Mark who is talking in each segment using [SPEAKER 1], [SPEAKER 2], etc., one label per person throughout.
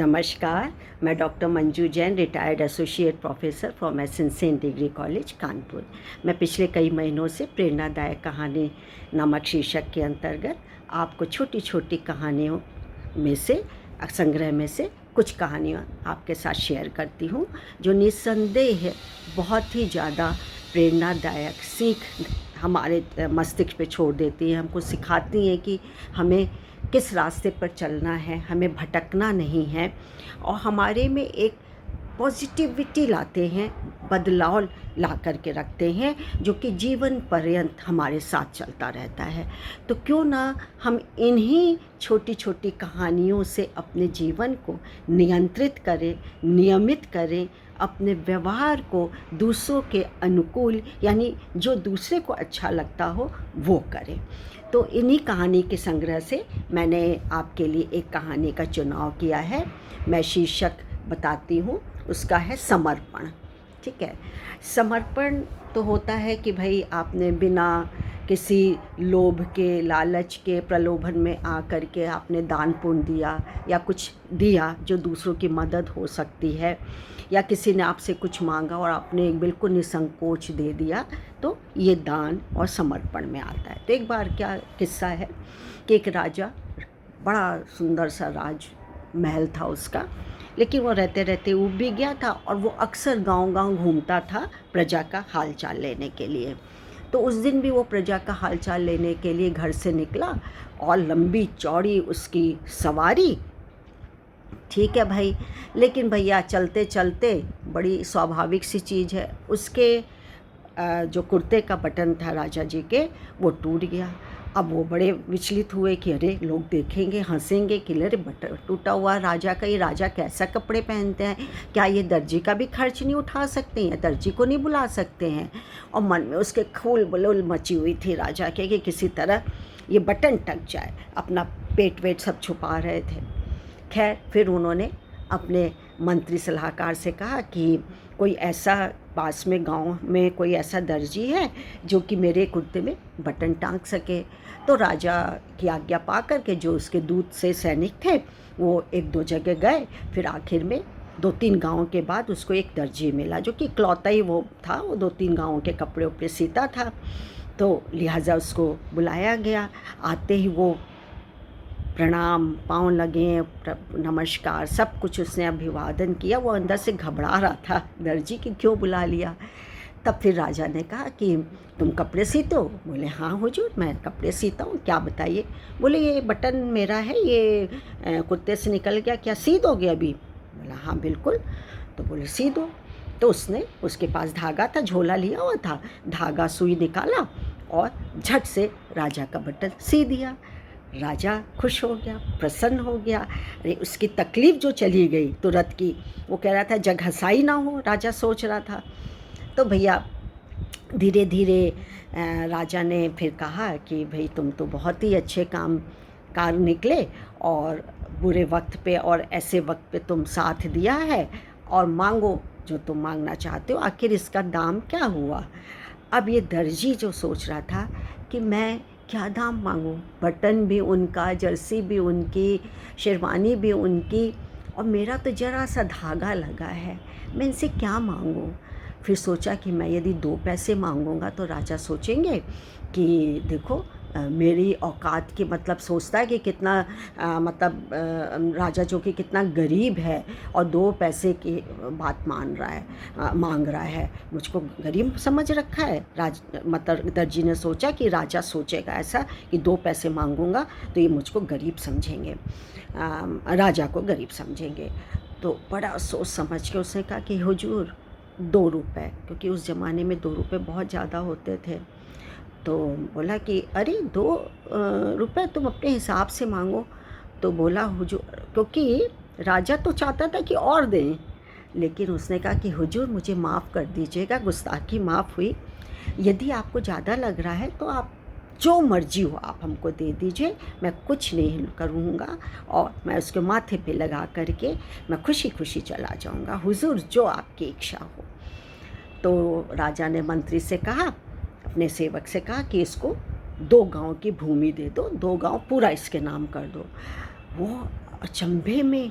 [SPEAKER 1] नमस्कार। मैं doctor Manju Jain, retired associate professor from essential degree college Kanpur. मैं पिछले कई महीनों से प्रेरणादायक कहानी नामक शीर्षक के अंतर्गत आपको छोटी छोटी कहानियों में से संग्रह में से कुछ कहानियाँ आपके साथ शेयर करती हूँ, जो निस्संदेह बहुत ही ज़्यादा प्रेरणादायक सीख हमारे मस्तिष्क पे छोड़ देती हैं, हमको सिखाती हैं कि हमें किस रास्ते पर चलना है, हमें भटकना नहीं है, और हमारे में एक पॉजिटिविटी लाते हैं, बदलाव ला कर के रखते हैं, जो कि जीवन पर्यंत हमारे साथ चलता रहता है। तो क्यों ना हम इन्हीं छोटी छोटी कहानियों से अपने जीवन को नियंत्रित करें, नियमित करें, अपने व्यवहार को दूसरों के अनुकूल, यानी जो दूसरे को अच्छा लगता हो वो करें। तो इन्हीं कहानी के संग्रह से मैंने आपके लिए एक कहानी का चुनाव किया है। मैं शीर्षक बताती हूँ, उसका है समर्पण। ठीक है, समर्पण तो होता है कि भाई आपने बिना किसी लोभ के, लालच के, प्रलोभन में आ कर के आपने दान पुण्य दिया या कुछ दिया जो दूसरों की मदद हो सकती है, या किसी ने आपसे कुछ मांगा और आपने बिल्कुल निसंकोच दे दिया, तो ये दान और समर्पण में आता है। तो एक बार क्या किस्सा है कि एक राजा, बड़ा सुंदर सा राज महल था उसका, लेकिन वो रहते रहते ऊब भी गया था और वो अक्सर गांव-गांव घूमता था प्रजा का हालचाल लेने के लिए। तो उस दिन भी वो प्रजा का हालचाल लेने के लिए घर से निकला और लंबी चौड़ी उसकी सवारी। ठीक है भाई, लेकिन भैया चलते चलते बड़ी स्वाभाविक सी चीज़ है, उसके जो कुर्ते का बटन था राजा जी के, वो टूट गया। अब वो बड़े विचलित हुए कि अरे लोग देखेंगे, हंसेंगे कि अरे बटन टूटा हुआ राजा का, ये राजा कैसा कपड़े पहनते हैं, क्या ये दर्जी का भी खर्च नहीं उठा सकते हैं, दर्जी को नहीं बुला सकते हैं। और मन में उसके खूल बलूल मची हुई थी राजा के कि किसी तरह ये बटन टक जाए। अपना पेट वेट सब छुपा रहे थे। खैर, फिर उन्होंने अपने मंत्री सलाहकार से कहा कि कोई ऐसा पास में गांव में कोई ऐसा दर्जी है जो कि मेरे कुर्ते में बटन टांग सके। तो राजा की आज्ञा पा कर के जो उसके दूत से सैनिक थे वो एक दो जगह गए। फिर आखिर में 2-3 गाँव के बाद उसको एक दर्जी मिला जो कि इकलौता ही वो था, वो 2-3 गाँवों के कपड़े उपड़े सीता था। तो लिहाजा उसको बुलाया गया। आते ही वो प्रणाम, पाँव लगे, नमस्कार, सब कुछ उसने अभिवादन किया। वो अंदर से घबरा रहा था दर्जी कि क्यों बुला लिया। तब फिर राजा ने कहा कि तुम कपड़े सीते हो? बोले हाँ हुजूर, मैं कपड़े सीता हूँ, क्या बताइए। बोले ये बटन मेरा है, ये कुर्ते से निकल गया, क्या सी दोगे अभी? बोला हाँ बिल्कुल। तो बोले सी दो। तो उसने, उसके पास धागा था, झोला लिया हुआ था, धागा सुई निकाला और झट से राजा का बटन सी दिया। राजा खुश हो गया, प्रसन्न हो गया। अरे उसकी तकलीफ़ जो चली गई तुरंत की, वो कह रहा था जग हंसाई ना हो, राजा सोच रहा था। तो भैया धीरे धीरे राजा ने फिर कहा कि भाई तुम तो बहुत ही अच्छे कार निकले, और बुरे वक्त पे और ऐसे वक्त पे तुम साथ दिया है, और मांगो जो तुम मांगना चाहते हो, आखिर इसका दाम क्या हुआ। अब ये दर्जी जो सोच रहा था कि मैं क्या दाम मांगूं, बटन भी उनका, जर्सी भी उनकी, शेरवानी भी उनकी, और मेरा तो ज़रा सा धागा लगा है, मैं इनसे क्या मांगूं। फिर सोचा कि मैं यदि 2 पैसे मांगूंगा तो राजा सोचेंगे कि देखो मेरी औकात की, मतलब सोचता है कि कितना राजा जो कि कितना गरीब है और 2 पैसे की बात मांग रहा है, मुझको गरीब समझ रखा है। दर्जी ने सोचा कि राजा सोचेगा ऐसा कि 2 पैसे मांगूंगा तो ये मुझको गरीब समझेंगे, राजा को गरीब समझेंगे। तो बड़ा सोच समझ के उसने कहा कि हुजूर 2 रुपए, क्योंकि उस ज़माने में 2 रुपए बहुत ज़्यादा होते थे। तो बोला कि अरे 2 रुपए तुम अपने हिसाब से मांगो। तो बोला हुजूर, क्योंकि राजा तो चाहता था कि और दें, लेकिन उसने कहा कि हुजूर मुझे माफ़ कर दीजिएगा, गुस्ताखी माफ़ हुई। यदि आपको ज़्यादा लग रहा है तो आप जो मर्जी हो आप हमको दे दीजिए, मैं कुछ नहीं करूँगा, और मैं उसके माथे पे लगा करके मैं खुशी खुशी चला जाऊँगा, हुजूर जो आपकी इच्छा हो। तो राजा ने मंत्री से कहा, अपने सेवक से कहा कि इसको 2 गांव की भूमि दे दो, 2 गांव पूरा इसके नाम कर दो। वो अचंभे में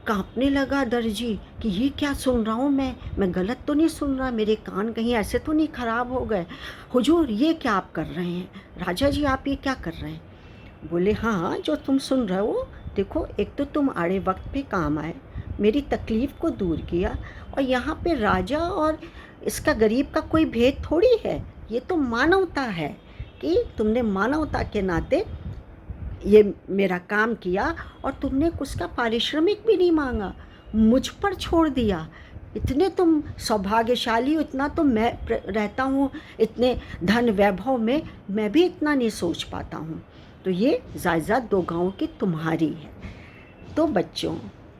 [SPEAKER 1] कांपने लगा दर्जी कि ये क्या सुन रहा हूँ मैं गलत तो नहीं सुन रहा, मेरे कान कहीं ऐसे तो नहीं ख़राब हो गए। हुजूर ये क्या आप कर रहे हैं, राजा जी आप ये क्या कर रहे हैं? बोले हाँ, जो तुम सुन रहे हो, देखो एक तो तुम आड़े वक्त पे काम आए, मेरी तकलीफ़ को दूर किया, और यहाँ पे राजा और इसका गरीब का कोई भेद थोड़ी है, ये तो मानवता है कि तुमने मानवता के नाते ये मेरा काम किया और तुमने उसका पारिश्रमिक भी नहीं मांगा, मुझ पर छोड़ दिया। इतने तुम सौभाग्यशाली हो, इतना तो मैं रहता हूँ इतने धन वैभव में, मैं भी इतना नहीं सोच पाता हूँ। तो ये जायदाद 2 गाँव की तुम्हारी है। तो बच्चों,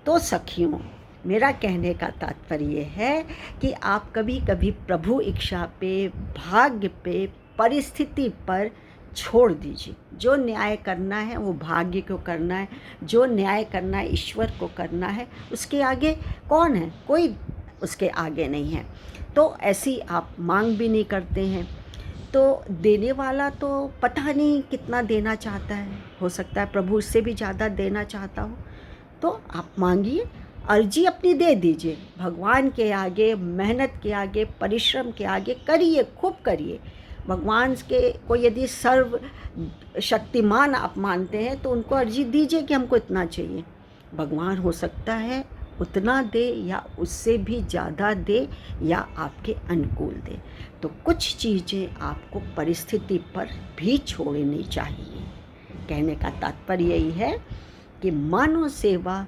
[SPEAKER 1] तो सखियों, मेरा कहने का तात्पर्य है कि आप कभी कभी प्रभु इच्छा पे, भाग्य पे, परिस्थिति पर छोड़ दीजिए। जो न्याय करना है वो भाग्य को करना है, जो न्याय करना है ईश्वर को करना है, उसके आगे कौन है? कोई उसके आगे नहीं है। तो ऐसी आप मांग भी नहीं करते हैं, तो देने वाला तो पता नहीं कितना देना चाहता है, हो सकता है प्रभु उससे भी ज़्यादा देना चाहता हो। तो आप मांगिए, अर्जी अपनी दे दीजिए, भगवान के आगे, मेहनत के आगे, परिश्रम के आगे करिए, खूब करिए। भगवान के को यदि सर्व शक्तिमान आप मानते हैं तो उनको अर्जी दीजिए कि हमको इतना चाहिए। भगवान हो सकता है उतना दे या उससे भी ज़्यादा दे या आपके अनुकूल दे। तो कुछ चीज़ें आपको परिस्थिति पर भी छोड़नी चाहिए। कहने का तात्पर्य यही है कि मानव सेवा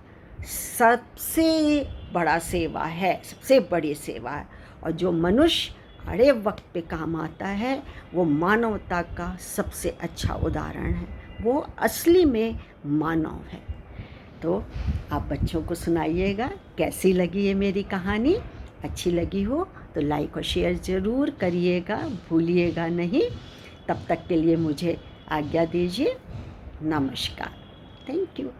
[SPEAKER 1] सबसे बड़ा सेवा है, सबसे बड़ी सेवा है, और जो मनुष्य अड़े वक्त पे काम आता है वो मानवता का सबसे अच्छा उदाहरण है, वो असली में मानव है। तो आप बच्चों को सुनाइएगा कैसी लगी ये मेरी कहानी। अच्छी लगी हो तो लाइक और शेयर ज़रूर करिएगा, भूलिएगा नहीं। तब तक के लिए मुझे आज्ञा दीजिए। नमस्कार। Thank you.